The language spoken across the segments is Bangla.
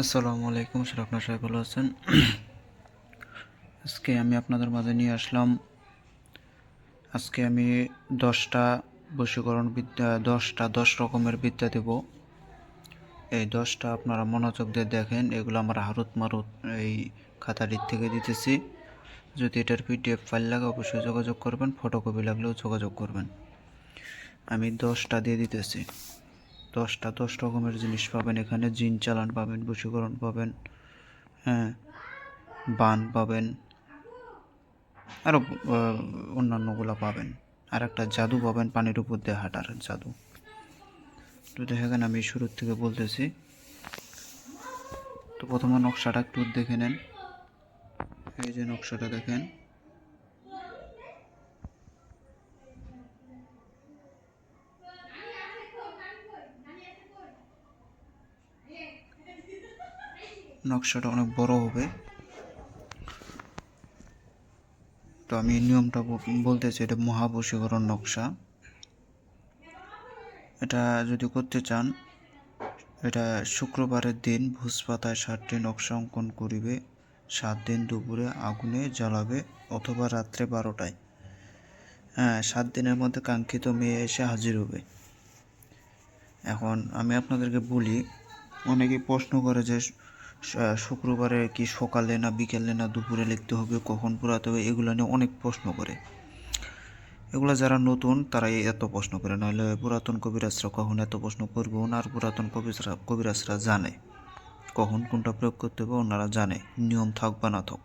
আসসালামু আলাইকুম স্যার, আপনার সবাই ভালো আছেন? আজকে আমি আপনাদের মাঝে নিয়ে আসলাম। আজকে আমি 10টা বশীকরণ বিদ্যা, 10 রকমের বিদ্যা দেব। এই 10টা আপনারা মনোযোগ দিয়ে দেখেন। এগুলো আমার হারুত মারুত এই খাতাটির থেকে দিতেছি। যদি এটার পিডিএফ ফাইল লাগে অবশ্যই যোগাযোগ করবেন, ফটোকপি লাগলেও যোগাযোগ করবেন। আমি 10টা দিয়ে দিতেছি। 10 রকমের জিনিস পাবেন এখানে। জিন চালান পাবেন, বশীকরণ পাবেন, হ্যাঁ, বান পাবেন, আরও অন্যান্যগুলো পাবেন। আর একটা জাদু পাবেন, পানির উপর দিয়ে হাঁটার জাদু। তো দেখেন, আমি শুরুর থেকে বলতেছি। তো প্রথমে নকশাটা একটু দেখে নেন। এই যে নকশাটা দেখেন, নকশাটা অনেক বড় হবে। তো আমি নিয়মটা বলতেছি। এটা মহাবশীকরণ নকশা। এটা যদি করতে চান, এটা শুক্রবারের দিন ভোজপাতায় 7টি নকশা অঙ্কন করিবে। 7 দিন দুপুরে আগুনে জ্বালাবে অথবা রাত্রে 12টায়। হ্যাঁ, 7 দিনের মধ্যে কাঙ্ক্ষিত মেয়ে এসে হাজির হবে। এখন আমি আপনাদেরকে বলি, অনেকেই প্রশ্ন করে যে শুক্রবারে কি সকালে না বিকেলে না দুপুরে লিখতে হবে, কখন পুরাতে হবে, এগুলো নিয়ে অনেক প্রশ্ন করে। এগুলো যারা নতুন তারাই এত প্রশ্ন করে, নাহলে পুরাতন কবিরাজরা কখন এত প্রশ্ন করবেও না। আর পুরাতন কবিরাজরা জানে কখন কোনটা প্রয়োগ করতে হবে, ওনারা জানে নিয়ম থাক বা না থাক।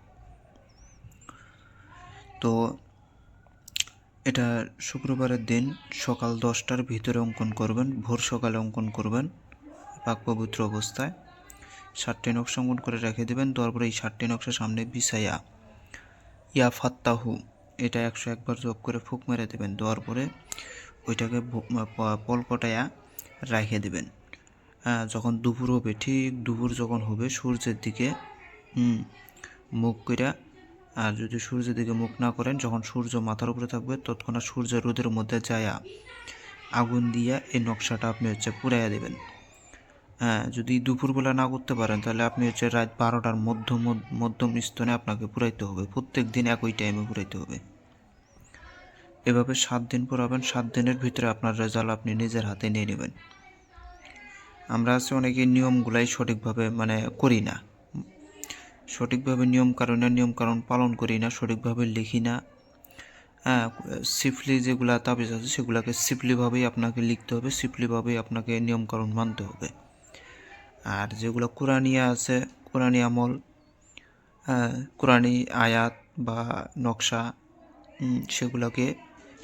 তো এটা শুক্রবারের দিন সকাল 10টার ভিতরে অঙ্কন করবেন, ভোর সকালে অঙ্কন করবেন পাক পবিত্র অবস্থায়। 7টি নকশা অঙ্কন করে রেখে দেবেন। দেওয়ার পরে এই 7টি নকশা সামনে বিছাইয়া ইয়া ফাত্তাহু এটা 101 বার জপ করে ফুঁক মেরে দেবেন। দেওয়ার পরে ওইটাকে পলকটায়া রেখে দেবেন। যখন দুপুর হবে, ঠিক দুপুর যখন হবে সূর্যের দিকে মুখ কইরা, আর যদি সূর্যের দিকে মুখ না করেন, যখন সূর্য মাথার উপরে থাকবে তৎক্ষণাৎ সূর্যের রোদের মধ্যে যায়া আগুন দিয়া এই নকশাটা আপনি পুড়াইয়া দেবেন। হ্যাঁ, যদি দুপুরবেলা না করতে পারেন তাহলে আপনি রাত 12টার মধ্যম স্তনে আপনাকে পুরাইতে হবে। প্রত্যেক দিন একই টাইমে পুরাইতে হবে। এভাবে 7 দিন পুরাবেন। 7 দিনের ভিতরে আপনার রেজাল্ট আপনি নিজের হাতে নিয়ে নেবেন। আমরা আছে অনেকে নিয়মগুলাই সঠিকভাবে করি না, সঠিকভাবে নিয়মকানুন পালন করি না, সঠিকভাবে লিখি না। হ্যাঁ, সিফলি যেগুলা তাবিজ আছে সেগুলোকে সিফলিভাবেই আপনাকে লিখতে হবে, সিফলিভাবেই আপনাকে নিয়মকানুন মানতে হবে। আর যেগুলো কোরআনিয়া আছে, কোরআনি আমল, কোরআনি আয়াত বা নকশা, সেগুলোকে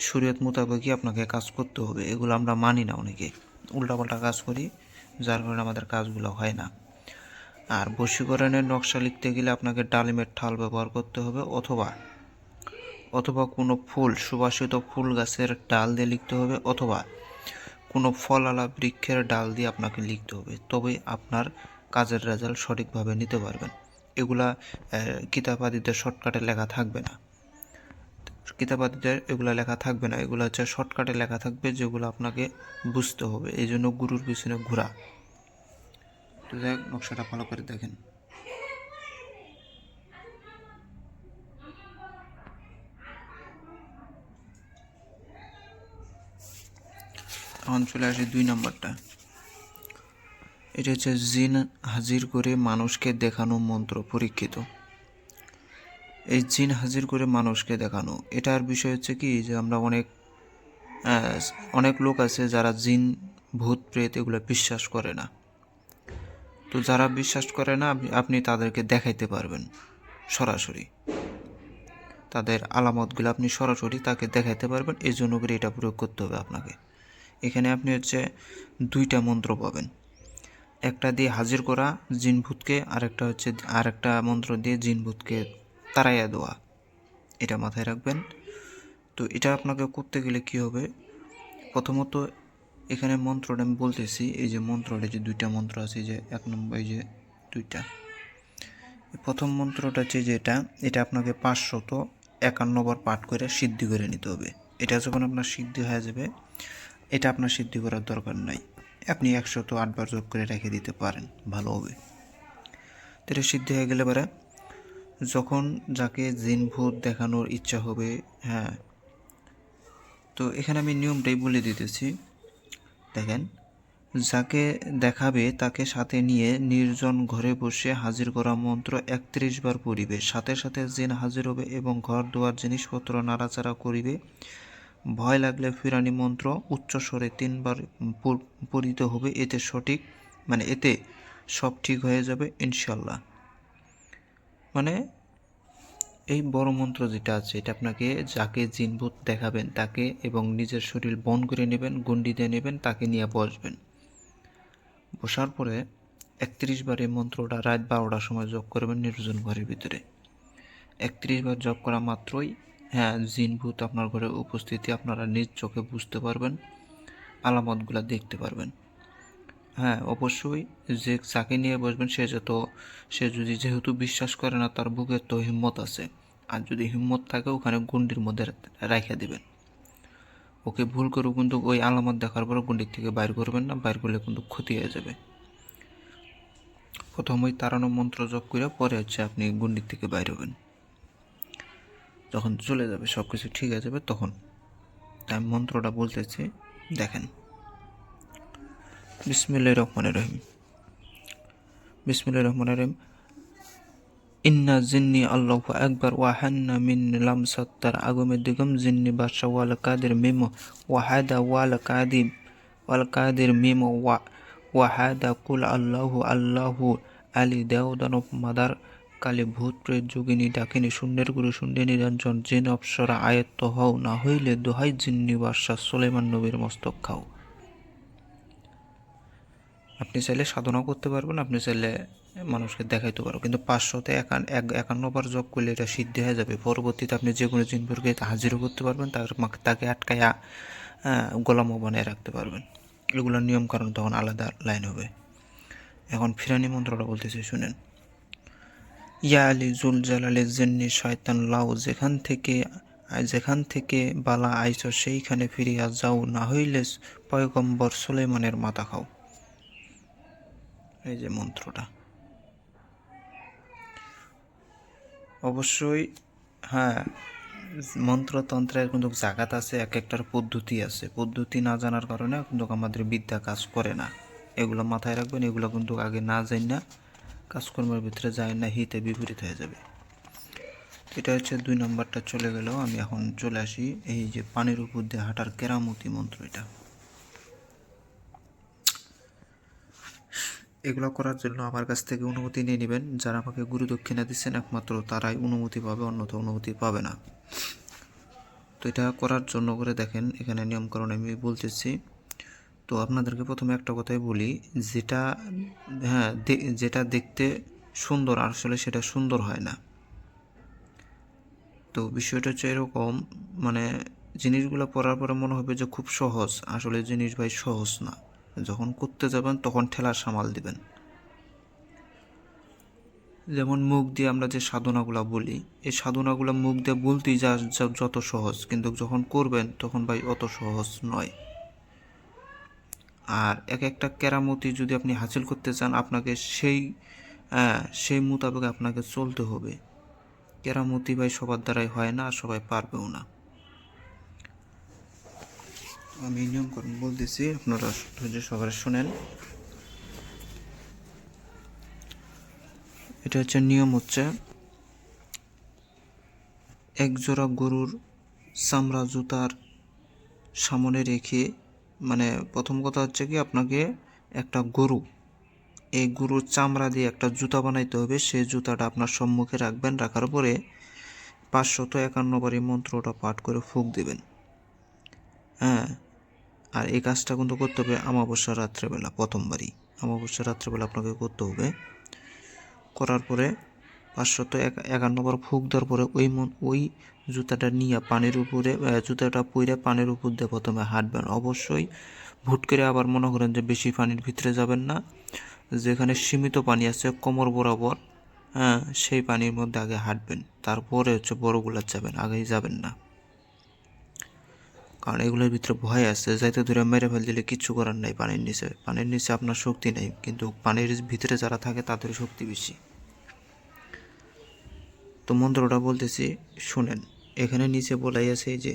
শরীয়ত মোতাবেকই আপনাকে কাজ করতে হবে। এগুলো আমরা মানি না, অনেকে উল্টাপাল্টা কাজ করি, যার কারণে আমাদের কাজগুলো হয় না। আর বশীকরণের নকশা লিখতে গেলে আপনাকে ডালিমের ঠাল ব্যবহার করতে হবে, অথবা কোনো ফুল, সুবাসিত ফুল গাছের ডাল দিয়ে লিখতে হবে, অথবা কোনো ফলালা বৃক্ষের ডাল দিয়ে আপনাকে লিখতে হবে। তবেই আপনার কাজের রেজাল্ট সঠিকভাবে নিতে পারবেন। এগুলা কিতাবাদিতে শর্টকাটে লেখা থাকবে না। এগুলো লেখা থাকবে না, এগুলো শর্টকাটে লেখা থাকবে, যেগুলো আপনাকে বুঝতে হবে। এই জন্য গুরুর পিছনে ঘোরা। তো যাই হোক, নকশাটা ভালো করে দেখেন। এখন চলে আসি 2 নম্বরটা। এটা জিন হাজির করে মানুষকে দেখানো মন্ত্র পরীক্ষিত। এই জিন হাজির করে মানুষকে দেখানো, এটার বিষয় হচ্ছে কি, যে আমরা অনেক লোক আছে যারা জিন, ভূত, প্রেত এগুলো বিশ্বাস করে না। তো যারা বিশ্বাস করে না, আপনি তাদেরকে দেখাইতে পারবেন সরাসরি। তাদের আলামতগুলো আপনি সরাসরি তাকে দেখাইতে পারবেন। এই জন্য করে এটা প্রয়োগ করতে হবে আপনাকে। এখানে আপনি 2টা মন্ত্র পাবেন। একটা দিয়ে হাজির করা জিন ভূতকে, আরেকটা মন্ত্র দিয়ে জিন ভূতকে তাড়াইয়া দেওয়া। এটা মাথায় রাখবেন। তো এটা আপনাকে করতে গেলে কি হবে, প্রথমত এখানে মন্ত্রটা আমি বলতেছি। এই যে মন্ত্রটা, যে 2টা মন্ত্র আছে, যে 1 নম্বর, এই যে 2টা, প্রথম মন্ত্রটা এটা আপনাকে 551 বার পাঠ করে সিদ্ধি করে নিতে হবে। এটা যখন আপনার সিদ্ধি হয়ে যাবে, এটা আপনার সিদ্ধি করার দরকার নাই, আপনি 108 বার জপ করে রেখে দিতে পারেন, ভালো হবে। এটা সিদ্ধ হয়ে গেলে পরে যখন যাকে জিন ভূত দেখানোর ইচ্ছা হবে, হ্যাঁ, তো এখানে আমি নিয়মটাই বলে দিতেছি। দেখেন, যাকে দেখাবে তাকে সাথে নিয়ে নির্জন ঘরে বসে হাজির করা মন্ত্র 31 বার পড়িবে। সাথে সাথে জিন হাজির হবে এবং ঘর দুয়ার জিনিসপত্র নাড়াচাড়া করিবে। ভয় লাগলে ফিরানি মন্ত্র উচ্চস্বরে 3 বার পড়িতে হবে। এতে সব ঠিক হয়ে যাবে ইনশাল্লাহ। মানে এই বড় মন্ত্র যেটা আছে, এটা আপনাকে যাকে জিনভূত দেখাবেন তাকে এবং নিজের শরীর বন করে নেবেন, গণ্ডি দিয়ে নেবেন, তাকে নিয়ে বসবেন। বসার পরে 31 বার এই মন্ত্রটা রাত 12টার সময় জপ করবেন নির্জন ঘরের ভিতরে। 31 বার জপ করা মাত্রই, হ্যাঁ, জিনভূত আপনার ঘরে উপস্থিতি আপনারা নিজ চোখে বুঝতে পারবেন, আলামতগুলো দেখতে পারবেন। হ্যাঁ, অবশ্যই যে যাকে নিয়ে বসবেন সে যদি যেহেতু বিশ্বাস করে না, তার বুকে তো হিম্মত আছে। আর যদি হিম্মত থাকে ওখানে গুন্ডির মধ্যে রাখা দিবেন। ওকে ভুল করে কিন্তু ওই আলামত দেখার পরে গুন্ডির থেকে বাইর করবেন না, বাইর করলে কিন্তু ক্ষতি হয়ে যাবে। প্রথম ওই তাড়ানো মন্ত্র জপ করে পরে আপনি গুন্ডির থেকে বাইর হবেন। যখন চলে যাবে, সব কিছু ঠিক হয়ে যাবে, তখন তাই মন্ত্রটা বলতেছি, দেখেন। বিসমিল্লাহির রহমানির রহিম। বিসমিল্লাহির রহমানির রহিম। ইন্না জিন্নি আল্লাহু আকবার ওয়াহান্না মিন লামসাত্তার আগমে দিগম জিন্নি বাদশা ওয়াল কাদের মিমো ওয়াহাদা ওয়াল কাদের মিমো ওয়াহাদা কুল আল্লাহু আলী দেওদানব মাদার কালে ভূত প্রেত যোগিনী ডাকিনী শূন্যের গুরু শূন্য নিরঞ্জন জিন অপসরা আয়ত্ত হও, না হইলে দোহাই জিন্নি বাদশা সুলাইমান নবীর মস্তক খাও। আপনি চাইলে সাধনা করতে পারবেন, আপনি চাইলে মানুষকে দেখাইতে পারবেন, কিন্তু 500-তে 51 বার জপ করলে এটা সিদ্ধ হয়ে যাবে। পরবর্তীতে আপনি যে কোনো জিনপুরকে হাজিরও করতে পারবেন, তাকে আটকায়া গোলামও বানিয়ে রাখতে পারবেন। এগুলোর নিয়ম কারণ তখন আলাদা লাইন হবে। এখন ফিরানি মন্ত্রটা বলতেছি, শুনেন। ইয়া আলী জুল জালালে জিন্নি শয়তান লাও, যেখান থেকে বালা আইস সেইখানে ফিরিয়া যাও, না হইলে পয়গম্বর সুলাইমানের মাথা খাও। এই যে মন্ত্রটা অবশ্যই, হ্যাঁ, মন্ত্রতন্ত্রের কিন্তু জাগাত আছে, এক একটার পদ্ধতি আছে। পদ্ধতি না জানার কারণে কিন্তু আমাদের বিদ্যা কাজ করে না। এগুলো মাথায় রাখবেন। এগুলো কিন্তু আগে না যাই না, কাজকর্মের ভিতরে যায় না, হিতে বিপরীত হয়ে যাবে। এটা 2 নম্বরটা চলে গেল। আমি এখন চলে আসি এই যে পানির উপর দিয়ে হাঁটার কেরামতি মন্ত্র। এগুলো করার জন্য আমার কাছ থেকে অনুমতি নিয়ে নেবেন। যারা আমাকে গুরু দক্ষিণা দিচ্ছেন একমাত্র তারাই অনুমতি পাবে, অন্যথা অনুমতি পাবে না। তো এটা করার জন্য করে দেখেন, এখানে নিয়মকানুন আমি বলতেছি। তো আপনাদেরকে প্রথমে একটা কথাই বলি, যেটা দেখতে সুন্দর আসলে সেটা সুন্দর হয় না। তো বিষয়টা হচ্ছে এরকম, মানে জিনিসগুলো পড়ার পরে মনে হবে যে খুব সহজ, আসলে জিনিস ভাই সহজ না। যখন করতে যাবেন তখন ঠেলা সামাল দিবেন। যেমন মুখ দিয়ে আমরা যে সাধনাগুলো বলি, এই সাধনাগুলো মুখ দিয়ে বলতেই যত সহজ, কিন্তু যখন করবেন তখন ভাই অত সহজ নয়। আর এক একটা কেরামতি যদি আপনি হাসিল করতে চান, আপনাকে সেই মোতাবেক আপনাকে চলতে হবে। কেরামতি ভাই সবার দ্বারাই হয় না, আর সবাই পারবেও না। আমি নিয়মকানুন বলতেছি, আপনারা ধৈর্য সহকারে শুনেন। এটা নিয়ম হচ্ছে, একজোড়া গরুর চামড়া জুতার সামনে রেখে, মানে প্রথম কথা হচ্ছে কি, আপনাকে একটা এই গরুর চামড়া দিয়ে একটা জুতা বানাইতে হবে। সেই জুতাটা আপনার সম্মুখে রাখবেন। রাখার পরে 551 বার এই মন্ত্রটা পাঠ করে ফুঁক দেবেন। হ্যাঁ, আর এই কাজটা কিন্তু করতে হবে অমাবস্যার রাত্রেবেলা। প্রথমবারই অমাবস্যার রাত্রেবেলা আপনাকে করতে হবে। করার পরে 551 বার ফুঁক দেওয়ার পরে ওই জুতাটা নিয়ে জুতাটা পরে পানির উপর দিয়ে প্রথমে হাঁটবেন। অবশ্যই ভুট করে আবার মনে করেন যে বেশি পানির ভিতরে যাবেন না, যেখানে সীমিত পানি আছে কোমর বরাবর, হ্যাঁ, সেই পানির মধ্যে আগে হাঁটবেন। তারপরে বড়গুলা যাবেন, আগেই যাবেন না, কারণ এগুলোর ভিতরে ভয় আছে। যাইতে ধরে মেরে ফেল দিলে কিচ্ছু করার নাই। পানির নিচে আপনার শক্তি নেই, কিন্তু পানির ভিতরে যারা থাকে তাদের শক্তি বেশি। তো মন্ত্রটা বলতেছি শুনেন। এখানে নিচে বলাই আছে যে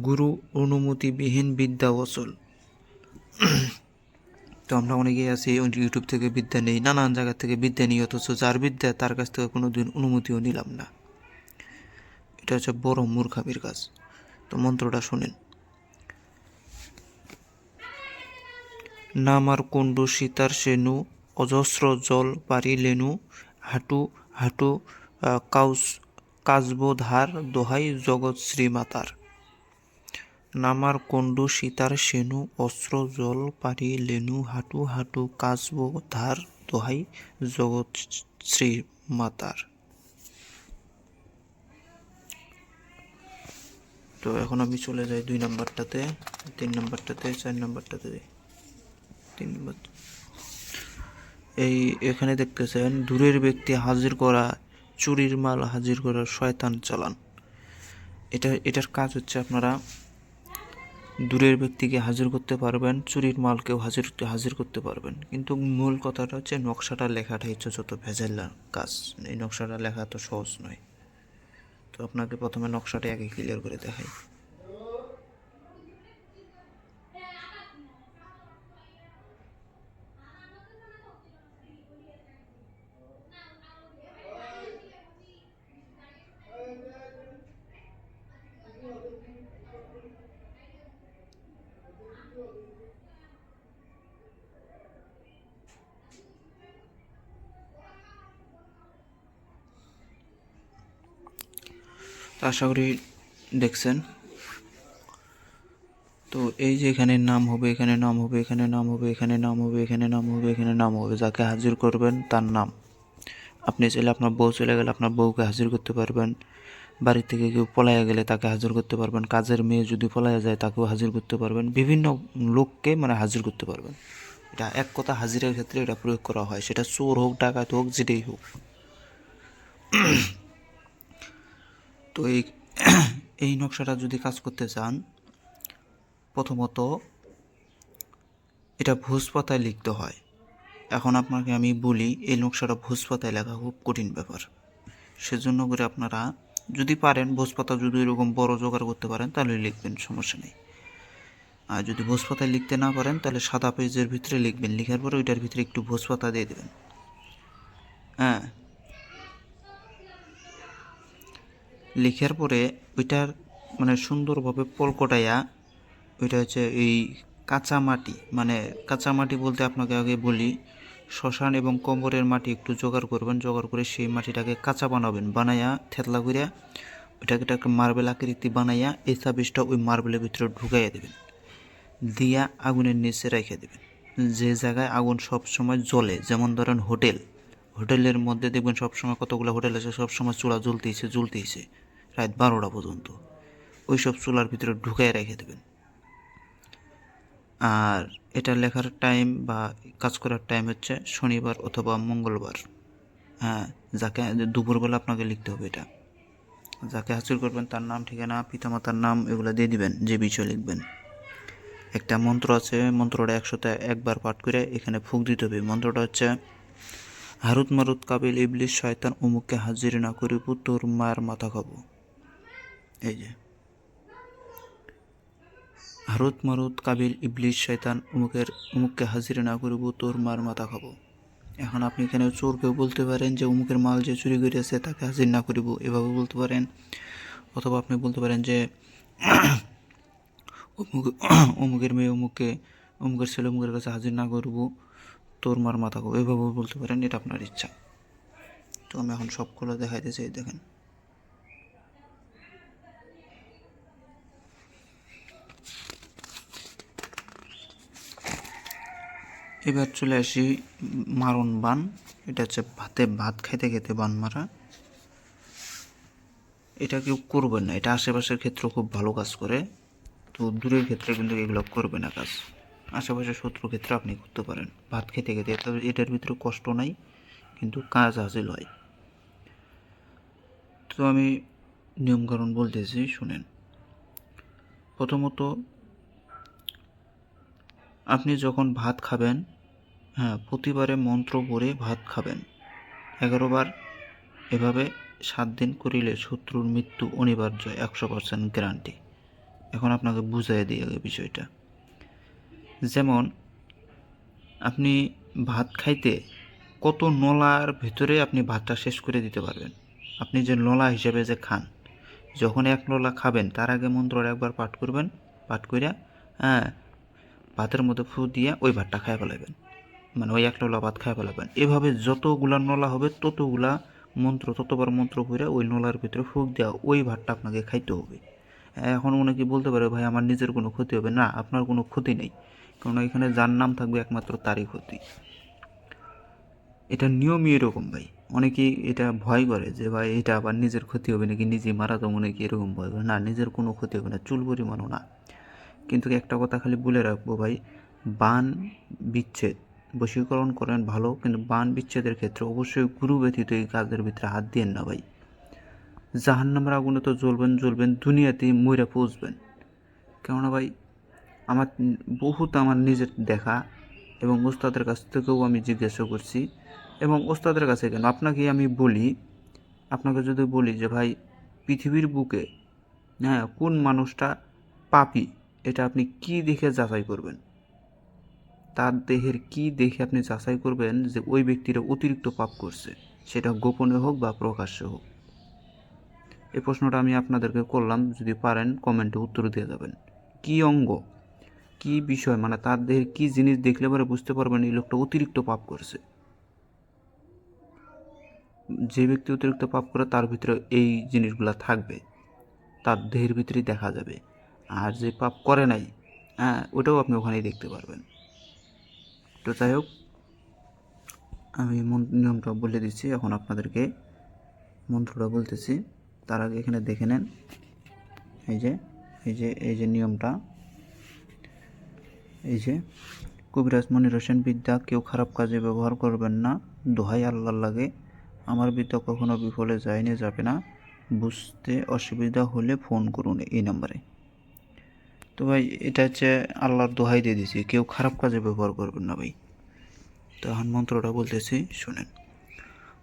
গুরু অনুমতিবিহীন বিদ্যা অচল। তো আমরা অনেকেই আছি ইউটিউব থেকে বিদ্যা নেই, নানান জায়গা থেকে বিদ্যা নিই, অথচ যার বিদ্যা তার কাছ থেকে কোনো দিন অনুমতিও নিলাম না। এটা হচ্ছে বড় মূর্খামির কাজ। তো মন্ত্রটা শুনেন। নামার কুণ্ডু সীতার সেনু অজস্র জল পারিলেনু হাঁটু হাঁটু কাজব ধার দোহাই জগৎ শ্রীমাতার। নামার কুণ্ডু সীতার সেনু অস্ত্র জল পারিলেনু হাঁটু হাঁটু কাজব ধার দোহাই জগৎ শ্রীমাতার। তো এখন আমি চলে যাই 2 নম্বরটাতে, 3 নম্বরটাতে, 4 নম্বরটাতে। 3 নম্বর এখানে দেখতেছেন দূরের ব্যক্তি হাজির করা, চুরির মাল হাজির করা শয়তান চালান। এটার কাজ হচ্ছে আপনারা দূরের ব্যক্তিকে হাজির করতে পারবেন, চুরির মালকেও হাজির করতে পারবেন। কিন্তু মূল কথাটা হচ্ছে নকশাটা লেখাটাই হচ্ছে যত ভেজাল্লা কাজ। এই নকশাটা লেখা তো সহজ নয়। তো আপনাকে প্রথমে নকশাটা আগে ক্লিয়ার করে দেখাই। তো আশা করি দেখছেন। তো এই যে এখানে নাম হবে, এখানে নাম হবে, এখানে নাম হবে, এখানে নাম হবে, এখানে নাম হবে, এখানে নাম হবে। যাকে হাজির করবেন তার নাম। আপনি চাইলে আপনার বউ চলে গেলে আপনার বউকে হাজির করতে পারবেন। বাড়ি থেকে কেউ পলাইয়া গেলে তাকে হাজির করতে পারবেন। কাজের মেয়ে যদি পলাইয়া যায় তাকেও হাজির করতে পারবেন। বিভিন্ন লোককে হাজির করতে পারবেন। এটা এক কথা হাজিরের ক্ষেত্রে এটা প্রয়োগ করা হয়, সেটা চোর হোক, ডাকাত হোক, যেটাই হোক। তো এই নকশাটা যদি কাজ করতে চান, প্রথমত এটা ভোজপাতায় লিখতে হয়। এখন আপনাকে আমি বলি, এই নকশাটা ভোজপাতায় লেখা খুব কঠিন ব্যাপার। সেজন্য করে আপনারা যদি পারেন, ভোজপাতা যদি এরকম বড় জোগাড় করতে পারেন তাহলে লিখবেন, সমস্যা নেই। আর যদি ভোজপাতায় লিখতে না পারেন তাহলে সাদা পেজের ভিতরে লিখবেন, লিখার পরে ওইটার ভিতরে একটু ভোজপাতা দিয়ে দেবেন। হ্যাঁ, লিখার পরে ওইটার সুন্দরভাবে পলকটাইয়া, ওইটা হচ্ছে এই কাঁচা মাটি বলতে আপনাকে আগে বলি, শ্মশান এবং কবরের মাটি একটু জোগাড় করবেন। জোগাড় করে সেই মাটিটাকে কাঁচা বানাবেন, বানাইয়া থেতলা করিয়া ওইটাকে একটা মার্বেল আকৃতি বানাইয়া এই সাবিসটা ওই মার্বেলের ভিতরে ঢুকাইয়া দেবেন, দিয়া আগুনের নিচে রেখে দেবেন। যে জায়গায় আগুন সব সময় জ্বলে, যেমন ধরেন হোটেলের মধ্যে দেখবেন সবসময় কতগুলো হোটেল আছে, সবসময় চুলা জ্বলতেইছে রাত 12টা পর্যন্ত। ওই সব চুলার ভিতরে ঢুকাই রেখে দেবেন। আর এটা লেখার টাইম বা কাজ করার টাইম হচ্ছে শনিবার অথবা মঙ্গলবার। হ্যাঁ, যাকে দুপুরবেলা আপনাকে লিখতে হবে এটা। যাকে হাজির করবেন তার নাম, ঠিকানা, পিতামাতার নাম এগুলো দিয়ে দিবেন, যে বিষয় লিখবেন। একটা মন্ত্র আছে, মন্ত্রটা 101 বার পাঠ করে এখানে ফুঁক দিতে হবে। মন্ত্রটা হচ্ছে হারুত মারুত কাবিল ইবলিশ শয়তান অমুককে হাজির না করিব তোর মায়ের মাথা খাবো। এই যে হারুত মারুত কাবিল ইবলিশ শয়তান অমুককে হাজির না করিব তোর মার মাথা খাবো। এখন আপনি এখানে চোরকেও বলতে পারেন যে অমুকের মাল যে চুরি করেছে তাকে হাজির না করিব, এভাবে বলতে পারেন। অথবা আপনি বলতে পারেন যে অমুকের মেয়ে অমুকের ছেলে অমুকের কাছে হাজির না করব, তোর মার মাথা খাবো, এভাবেও বলতে পারেন। এটা আপনার ইচ্ছা। তো আমি এখন সবগুলো দেখাইতে চাই, দেখেন। এবার চলে আসি মারণ বান। এটা হচ্ছে ভাত খাইতে খেতে বান মারা। এটা কেউ করবেন না, এটা আশেপাশের ক্ষেত্রে খুব ভালো কাজ করে। তো দূরের ক্ষেত্রে কিন্তু এগুলো করবে না কাজ। আশেপাশের শত্রু ক্ষেত্রে আপনি করতে পারেন ভাত খেতে খেতে। এটার ভিতরে কষ্ট নাই, কিন্তু কাজ হাসিল হয়। তো আমি নিয়মকানুন বলতেছি, শুনেন। প্রথমত আপনি যখন ভাত খাবেন, হ্যাঁ, প্রতিবারে মন্ত্র পড়ে ভাত খাবেন। 11 বার এভাবে 7 দিন করিলে শত্রুর মৃত্যু অনিবার্য, 100% গ্যারান্টি। এখন আপনাকে বুঝাই দিই আগে বিষয়টা। যেমন আপনি ভাত খাইতে কত নলার ভিতরে আপনি ভাতটা শেষ করে দিতে পারবেন। আপনি যে নলা হিসেবে যে খান, যখন 1 নলা খাবেন তার আগে মন্ত্রটা একবার পাঠ করবেন, পাঠ কইরা ভাতের মধ্যে ফু দিয়া ওই ভাতটা খাইয়া ফেলাবেন, মানে ওই 1 নলা ভাত খাইয়া ফেলাবেন। এভাবে যতগুলা নলা হবে ততগুলা মন্ত্র, ততবার মন্ত্র কইরা ওই নলার ভিতরে ফুক দেওয়া ওই ভাতটা আপনাকে খাইতে হবে। এখন অনেকে বলতে পারে ভাই আমার নিজের কোনো ক্ষতি হবে না, আপনার কোনো ক্ষতি নেই, কারণ এখানে যার নাম থাকবে একমাত্র তারই ক্ষতি। এটা নিয়মই এরকম ভাই। অনেকেই এটা ভয় করে যে ভাই এটা আবার নিজের ক্ষতি হবে নাকি, নিজে মারা যাবো নাকি, এরকম ভয় করে। না, নিজের কোনো ক্ষতি হবে না, চুল পরিমাণও না। কিন্তু একটা কথা খালি বলে রাখবো ভাই, বান বিচ্ছেদ বশীকরণ করেন ভালো, কিন্তু বান বিচ্ছেদের ক্ষেত্রে অবশ্যই গুরু ব্যতীত এই কাজের ভিতরে হাত দিয়েন না ভাই। জাহান্নামের আগুনে তো জ্বলবেন, দুনিয়াতেই মইরা পৌঁছবেন। কেননা ভাই আমার আমার নিজের দেখা এবং ওস্তাদের কাছ থেকেও আমি জিজ্ঞাসা করছি, এবং ওস্তাদের কাছে কেন আপনাকে যদি বলি যে ভাই পৃথিবীর বুকে কোন মানুষটা পাপী, এটা আপনি কি দেখে যাচাই করবেন? তার দেহের কি দেখে আপনি যাচাই করবেন যে ওই ব্যক্তিরা অতিরিক্ত পাপ করছে, সেটা গোপনে হোক বা প্রকাশ্যে হোক? এই প্রশ্নটা আমি আপনাদেরকে করলাম, যদি পারেন কমেন্টে উত্তর দিয়ে যাবেন। কি অঙ্গ, কি বিষয়, মানে তার দেহের কি জিনিস দেখলে পরে বুঝতে পারবেন এই লোকটা অতিরিক্ত পাপ করছে? যে ব্যক্তি অতিরিক্ত পাপ করে তার ভিতরে এই জিনিসগুলো থাকবে, তার দেহের ভিতরেই দেখা যাবে। আর যে পাপ করে নাই, ওটাও আপনি ওখানেই দেখতে পারবেন। তো যাই হোক, আমি নিয়মটা বলে দিচ্ছি, এখন আপনাদেরকে মন্ত্রটা বলতেছি। তার আগে এখানে দেখে নেন, এই যে নিয়মটা, এই যে কবিরাজ মনির হোসেন বিদ্যা কেউ খারাপ কাজে ব্যবহার করবেন না, দোহাই আল্লাহর লাগে। আমার বিদ্যা কখনো বিফলে যাবে না, বুঝতে অসুবিধা হলে ফোন করুন এই নাম্বারে। তো ভাই এটা হচ্ছে আল্লাহর দোহাই দিয়ে দিছি, কেউ খারাপ কাজে ব্যবহার করবেন না ভাই। তো এখন মন্ত্রটা বলতেছি, শুনেন।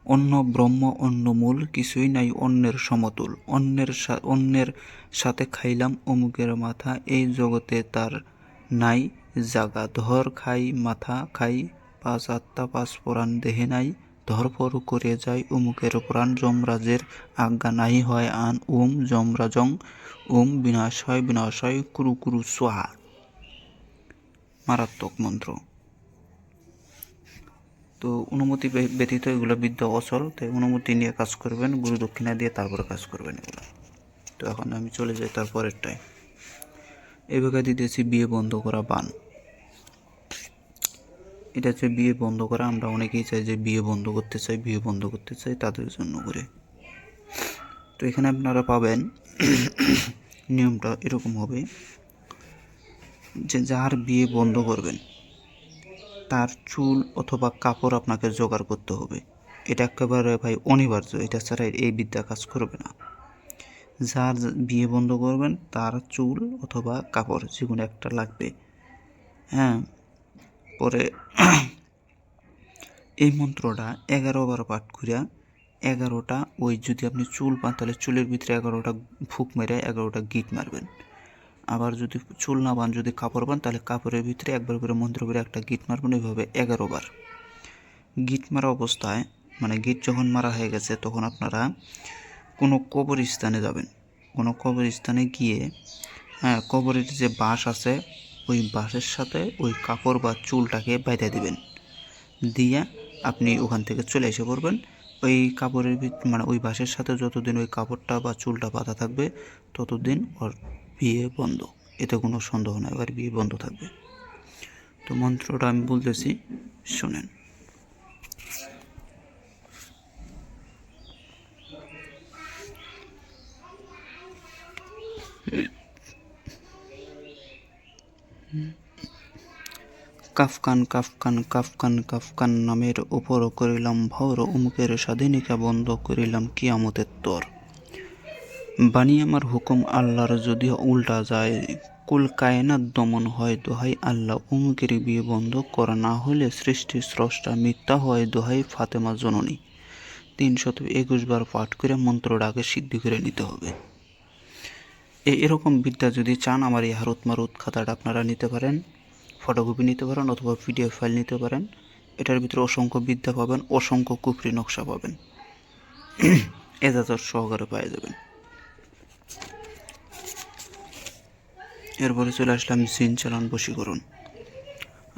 অন্য ব্রহ্ম, অন্য মূল, কিছুই নাই অন্যের সমতুল। অন্যের সাথে খাইলাম অমুকের মাথা, এই জগতে তার নাই জাগা। ধর খাই মাথা খাই, 5 আত্মা 5 পরাণ দেহে নাই। ধরপর করে যায় অমুকের প্রাণ, যমরাজের আজ্ঞা নাই হয় আন। ওম যমরাজং, ওম বিনাশ হয় কুরু কুরু সোহা। মারাত্মক মন্ত্র। তো অনুমতি ব্যতীত এগুলো বিদ্যা অচল, তাই অনুমতি নিয়ে কাজ করবেন, গুরু দক্ষিণা দিয়ে তারপরে কাজ করবেন এগুলো। তো এখন আমি চলে যাই তারপরেরটায়। এভাবে দিতেছি বিয়ে বন্ধ করা বান। এটা হচ্ছে বিয়ে বন্ধ করা। আমরা অনেকেই চাই যে বিয়ে বন্ধ করতে চাই তাদের জন্য করে। তো এখানে আপনারা পাবেন নিয়মটা এরকম হবে যে যার বিয়ে বন্ধ করবেন তার চুল অথবা কাপড় আপনাকে জোগাড় করতে হবে। এটা একেবারে ভাই অনিবার্য, এটা ছাড়া এই বিদ্যা কাজ করবে না। যার বিয়ে বন্ধ করবেন তার চুল অথবা কাপড় যে কোনো একটা লাগবে। পরে এই মন্ত্রটা 11 বার পাঠ করিয়া 11টা, ওই যদি আপনি চুল পান তাহলে চুলের ভিতরে 11টা ফুক মেরে 11টা গিট মারবেন। আবার যদি চুল না পান, যদি কাপড় পান, তাহলে কাপড়ের ভিতরে একবার করে মন্ত্র করে একটা গিট মারবেন। এইভাবে 11 বার গিট মারা অবস্থায়, মানে গিট যখন মারা হয়ে গেছে তখন আপনারা কোনো কবরস্থানে যাবেন। কোনো কবরস্থানে গিয়ে কবরের যে বাঁশ আছে ওই বাঁশের সাথে ওই কাপড় বা চুলটাকে বেঁধে দিবেন, দিয়ে আপনি ওখান থেকে চলে এসে পড়বেন। ওই কাপড়ের মানে ওই বাঁশের সাথে যতদিন ওই কাপড়টা বা চুলটা বাঁধা থাকবে ততদিন ওর বিয়ে বন্ধ, এতে কোনো সন্দেহ নাই, এবার বিয়ে বন্ধ থাকবে। তো মন্ত্রটা আমি বলতেছি, শোনেন। কাফকান কাফকান কাফকান কাফকান নামের উপর করিলাম ভর, অমুকের স্বাধীনিকা বন্ধ করিলাম কিয়ামতের তর। বাণী আমার হুকুম আল্লাহর যদি উল্টা যায়, কুল কায়নাত দমন হয় দোহাই আল্লাহ। অমুকের বিয়ে বন্ধ করা না হলে সৃষ্টি স্রষ্টা মিথ্যা হয় দোহাই ফাতেমা জননী। 321 বার পাঠ করে মন্ত্রটাকে সিদ্ধি করে নিতে হবে। এরকম বিদ্যা যদি চান আমার এই হারুত মারুত খাতাটা আপনারা নিতে পারেন, ফটোকপি নিতে পারেন অথবা পিডিএফ ফাইল নিতে পারেন। এটার ভিতরে অসংখ্য বিদ্যা পাবেন, অসংখ্য কুফরি নকশা পাবেন, এজাজত সহকারে পেয়ে যাবেন। এরপরে চলে আসলাম জিন চালান বশীকরণ।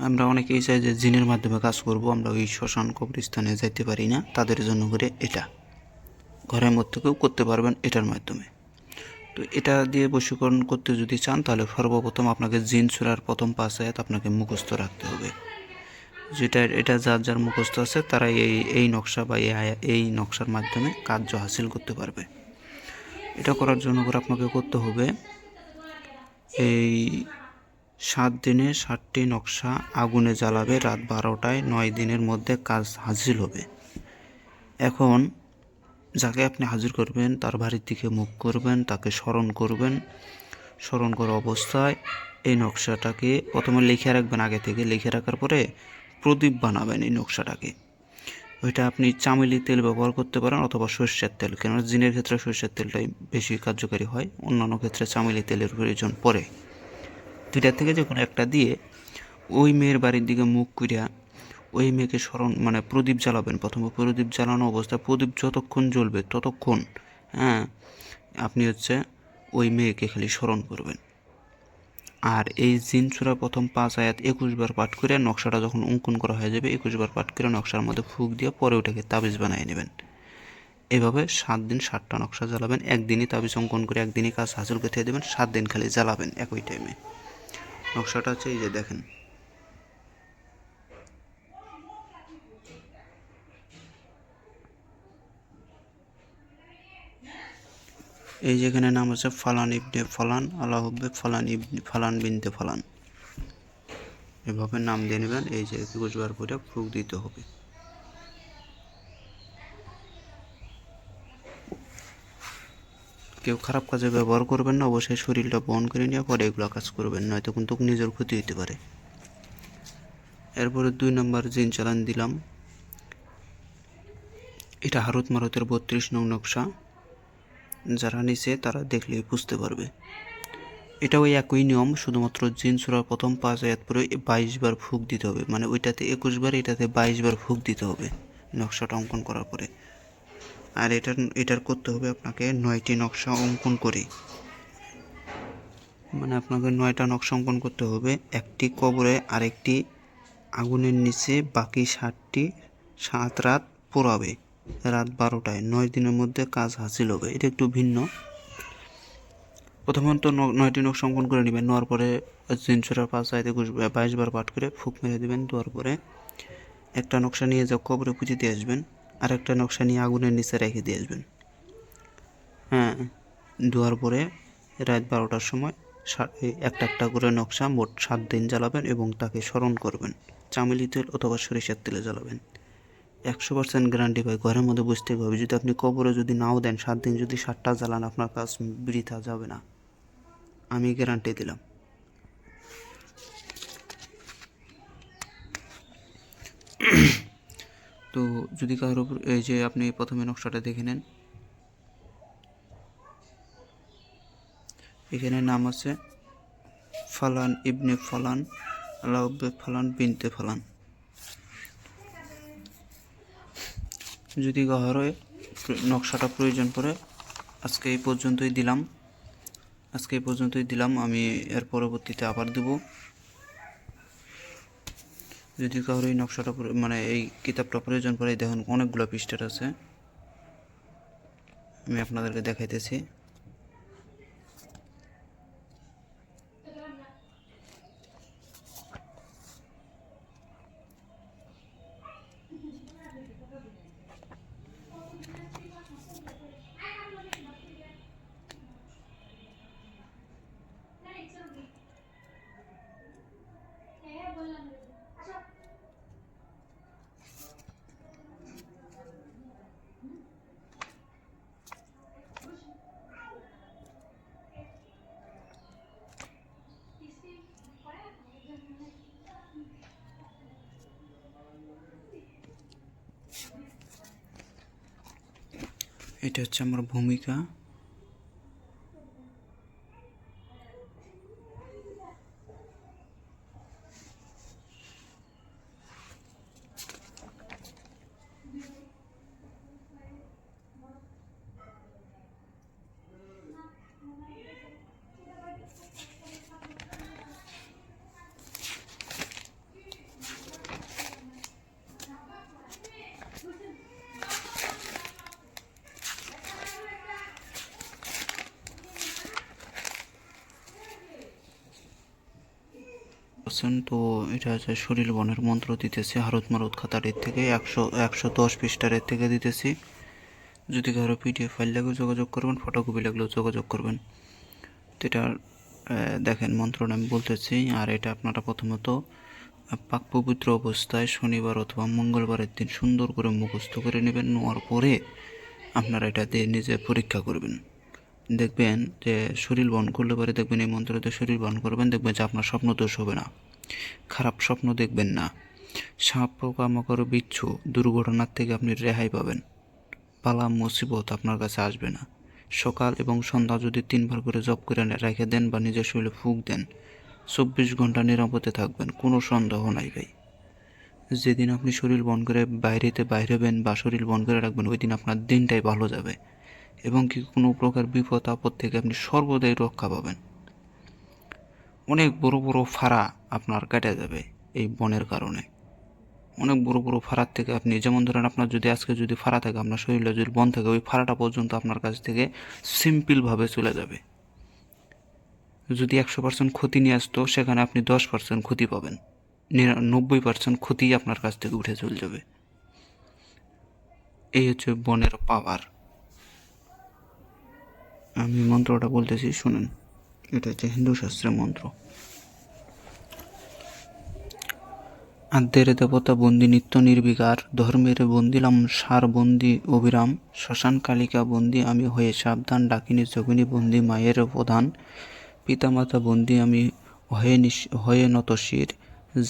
আমরা অনেকেই চাই যে জিনের মাধ্যমে কাজ করব, আমরা ওই শ্মশান কবরস্থানে যাইতে পারি না, তাদের জন্য করে এটা ঘরের মধ্যে থেকেও করতে পারবেন এটার মাধ্যমে। তো এটা দিয়ে বশীকরণ করতে যদি চান তাহলে সর্বপ্রথম আপনাকে জিন সূরার প্রথম 5 আয়াত আপনাকে মুখস্থ রাখতে হবে। এটা যার যার মুখস্থ আছে তারা এই নকশা বা এই নকশার মাধ্যমে কার্য হাসিল করতে পারবে। এটা করার জন্য করে আপনাকে করতে হবে এই 7 দিনে 7টি নকশা আগুনে জ্বালাবে, রাত 12টায় 9 দিনের মধ্যে কাজ হাসিল হবে। এখন যাকে আপনি হাজির করবেন তার বাড়ির দিকে মুখ করবেন, তাকে স্মরণ করবেন। স্মরণ করা অবস্থায় এই নকশাটাকে প্রথমে লিখে রাখবেন, আগে থেকে লিখে রাখার পরে প্রদীপ বানাবেন এই নকশাটাকে। ওইটা আপনি চামেলি তেল ব্যবহার করতে পারেন অথবা সরষের তেল, কেননা জিনের ক্ষেত্রে সরষের তেলটাই বেশি কার্যকারী হয়, অন্যান্য ক্ষেত্রে চামেলি তেলের প্রয়োজন পড়ে। দুইটা থেকে যে কোনো একটা দিয়ে ওই মেয়ের বাড়ির দিকে মুখ করিয়া ওই মেয়েকে স্মরণ প্রদীপ জ্বালাবেন। প্রথমে প্রদীপ জ্বালানো অবস্থায় প্রদীপ যতক্ষণ জ্বলবে ততক্ষণ আপনি ওই মেয়েকে খালি স্মরণ করবেন। আর এই জিন সূরা প্রথম 5 আয়াত 21 বার পাঠ করে নকশাটা যখন অঙ্কন করা হয়ে যাবে 21 বার পাঠ করে নকশার মধ্যে ফুঁক দিয়ে পরে ওটাকে তাবিজ বানিয়ে নেবেন। এভাবে 7 দিন 7টা নকশা জ্বালাবেন। একদিনই তাবিজ অঙ্কন করে একদিনই কাজ হাসিল করতে দেবেন, 7 দিন খালি জ্বালাবেন একই টাইমে। নকশাটা এই যে দেখেন, এই যেখানে নাম আছে ফালান ইবনে ফালান আলা হুব্বে ফালান ইবনে ফালান বিনতে ফালান, এভাবে নাম দিয়ে নেবেন। এই যে 21 বার করে ফুঁক দিতে হবে। কেউ খারাপ কাজে ব্যবহার করবেন না, অবশ্যই শরীরটা বহন করে নিয়ে পরে এগুলো কাজ করবেন, নয়তো কিন্তু নিজের ক্ষতি হতে পারে। এরপরে 2 নম্বর জিন চালান দিলাম। এটা হারুত মারুতের 32 নং নকশা, যারা নিচে তারা দেখলেই বুঝতে পারবে। এটা ওই একই নিয়ম, শুধুমাত্র জিন সূরার প্রথম 5 আয়াত পরে 22 বার ফুঁক দিতে হবে, ওইটাতে 21 বার এটাতে 22 বার ফুঁক দিতে হবে নকশাটা অঙ্কন করার পরে। আর এটার করতে হবে আপনাকে 9টি নকশা অঙ্কন করে, আপনাকে 9টা নকশা অঙ্কন করতে হবে। একটি কবরে আরেকটি আগুনের নিচে, বাকি 7টি 7 রাত পোড়াবে, রাত 12টায় 9 দিনের মধ্যে কাজ হাসিল হবে। এটা একটু ভিন্ন। প্রথমত 9টি নকশা অঙ্কন করে নেবেন, নেওয়ার পরে জিন সূরার 5 আয়াত 22 বার পাঠ করে ফুঁক মেরে দেবেন। দেওয়ার পরে একটা নকশা নিয়ে যা কবরে পুঁতে দিয়ে আসবেন, আর একটা নকশা নিয়ে আগুনের নিচে রেখে দিয়ে আসবেন। দেওয়ার পরে রাত 12টার সময় একটা একটা করে নকশা মোট 7 দিন জ্বালাবেন এবং তাকে স্মরণ করবেন। চামেলি তেল অথবা সরিষার তেলে জ্বালাবেন। 100% গ্যারান্টি ভাই, ঘরের মধ্যে বুঝতে হবে। যদি আপনি কবরে যদি নাও দেন, 7 দিন যদি 7টা জ্বালান, আপনার কাজ বৃথা যাবে না, আমি গ্যারান্টি দিলাম। তো যদি কারোর উপর এই যে আপনি প্রথমে নকশাটা দেখে নেন, এখানে নাম আছে ফালান ইবনে ফালান আলা হুব্বে ফালান বিনতে ফালান। যদি কারো নকশাটা প্রয়োজন পড়ে, আজকে এই পর্যন্তই দিলাম। আমি এর পরবর্তীতে আবার দেব। যদি কারো এই নকশাটা এই কিতাবটা প্রয়োজন পড়ে, দেখুন অনেকগুলো পৃষ্ঠার আছে, আমি আপনাদেরকে দেখাইতেছি। এটা হচ্ছে আমার ভূমিকা। তো এটা হচ্ছে শরীর বনের মন্ত্র দিতেছি, হারত মারুত খাতার এর থেকে 110 পৃষ্ঠার এর থেকে দিতেছি। যদি কারো পিডিএফ ফাইল লাগলে যোগাযোগ করবেন, ফটোকপি লাগলেও যোগাযোগ করবেন। তো এটা দেখেন মন্ত্রটা আমি বলতেছি। আর এটা আপনারা প্রথমত পাক পবিত্র অবস্থায় শনিবার অথবা মঙ্গলবারের দিন সুন্দর করে মুখস্থ করে নেবেন। নেওয়ার পরে আপনারা এটা দিয়ে নিজে পরীক্ষা করবেন। দেখবেন যে শরীর বন করলে পরে দেখবেন এই মন্ত্রতে শরীর বন করবেন, দেখবেন যে আপনার স্বপ্ন দোষ হবে না, খারাপ স্বপ্ন দেখবেন না, সাপ পোকামাকড় বিচ্ছু দুর্ঘটনার থেকে আপনি রেহাই পাবেন, পালা মুসিবত আপনার কাছে আসবে না। সকাল এবং সন্ধ্যা যদি 3 বার করে জপ করে রেখে দেন বা নিজের শরীরে ফুঁক দেন, 24 ঘন্টা নিরাপদে থাকবেন, কোনো সন্দেহ নাই ভাই। যেদিন আপনি শরীর বন করে বাইরেবেন বা শরীর বন করে রাখবেন, ওই দিন আপনার দিনটাই ভালো যাবে এবং কি কোনো প্রকার বিপদ আপদ থেকে আপনি সর্বদাই রক্ষা পাবেন। অনেক বড় বড় ফাড়া আপনার কেটে যাবে এই বনের কারণে। অনেক বড় বড় ফাড়ার থেকে আপনি, যেমন ধরেন আপনার যদি আজকে যদি ফাড়া থাকে, আপনার শরীরে যদি বন থাকে, ওই ফাড়াটা পর্যন্ত আপনার কাছ থেকে সিম্পলভাবে চলে যাবে। যদি 100% ক্ষতি নিয়ে আসতো, সেখানে আপনি 10% ক্ষতি পাবেন, 90% ক্ষতি আপনার কাছ থেকে উঠে চলে যাবে। এই হচ্ছে বনের পাওয়ার। আমি মন্ত্রটা বলতেছি, শুনেন। এটা হচ্ছে হিন্দু শাস্ত্রের মন্ত্র। আদ্যের দেবতা বন্দি নিত্য নির্বিকার, ধর্মের বন্দিলাম সার বন্দি অবিরাম, শ্মশান কালিকা বন্দি আমি হয়ে সাবধান, ডাকিনী যোগিনী বন্দি মায়ের প্রধান, পিতামাতা বন্দি আমি হয়ে নত শির,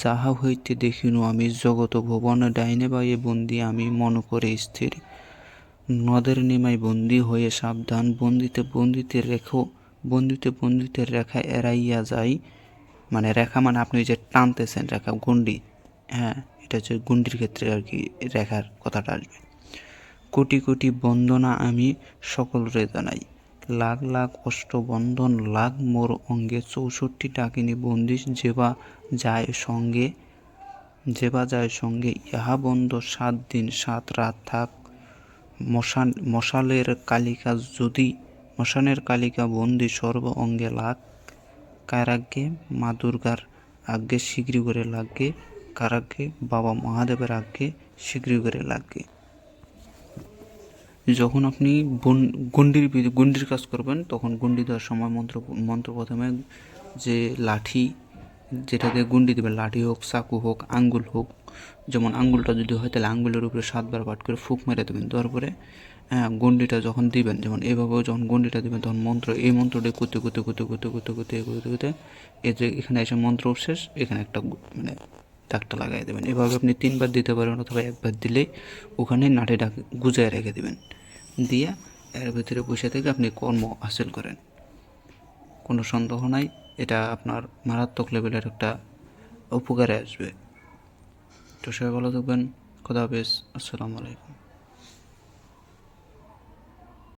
যাহা হইতে দেখিনু আমি জগত ভুবন, ডাইনে বাইয়ে বন্দি আমি মন করে স্থির, নদের নিমাই বন্দি হয়ে সাবধান, বন্দিতে রেখা এড়াইয়া যাই। মানে রেখা মানে আপনি যে টানতেছেন রেখা, গন্ডি, হ্যাঁ এটা হচ্ছে গন্ডির ক্ষেত্রে আর কি রেখার কথাটা আসবে। কোটি কোটি বন্দনা আমি সকলরে জানাই, লাখ লাখ অষ্টবন্ধন লাখ মোর অঙ্গে, 64 ডাকিনী বন্দিশ যেবা যায় সঙ্গে, ইহা বন্ধ 7 দিন 7 রাত থাক, মশানের কালিকা বন্দি সর্ব অঙ্গে লাগ, কারাগ্যে মা দুর্গার আজ্ঞে শীঘ্র করে লাগে, কারাগ্যে বাবা মহাদেবের আজ্ঞে শীঘ্র করে লাগে। যখন আপনি গন্ডির কাজ করবেন, তখন গন্ডি দেওয়ার সময় মন্ত্র প্রথমে যে লাঠি, যেটা দিয়ে গুন্ডি দেবেন, লাঠি হোক, চাকু হোক, আঙ্গুল হোক, যেমন আঙ্গুলটা যদি হয় তাহলে আঙ্গুলের উপরে 7 বার পাঠ করে ফুঁক মেরে দেবেন। দেওয়ার পরে গন্ডিটা যখন দিবেন, যেমন এভাবেও যখন গন্ডিটা দিবেন, তখন এই মন্ত্রটি করতে এই যে এখানে এসে মন্ত্র শেষ, এখানে একটা মানে দাগটা লাগাই দেবেন। এভাবে আপনি 3 বার দিতে পারেন, অথবা 1 বার দিলেই ওখানে নাটিটা গুজায় রেখে দেবেন। দিয়ে এর ভিতরে বসে থেকে আপনি কর্ম হাসিল করেন, কোনো সন্দেহ নাই এটা আপনার মারাত্মক লেভেলের একটা উপকারে আসবে। তো সবাই ভালো থাকবেন। খোদা হাফেজ। আসসালামু আলাইকুম।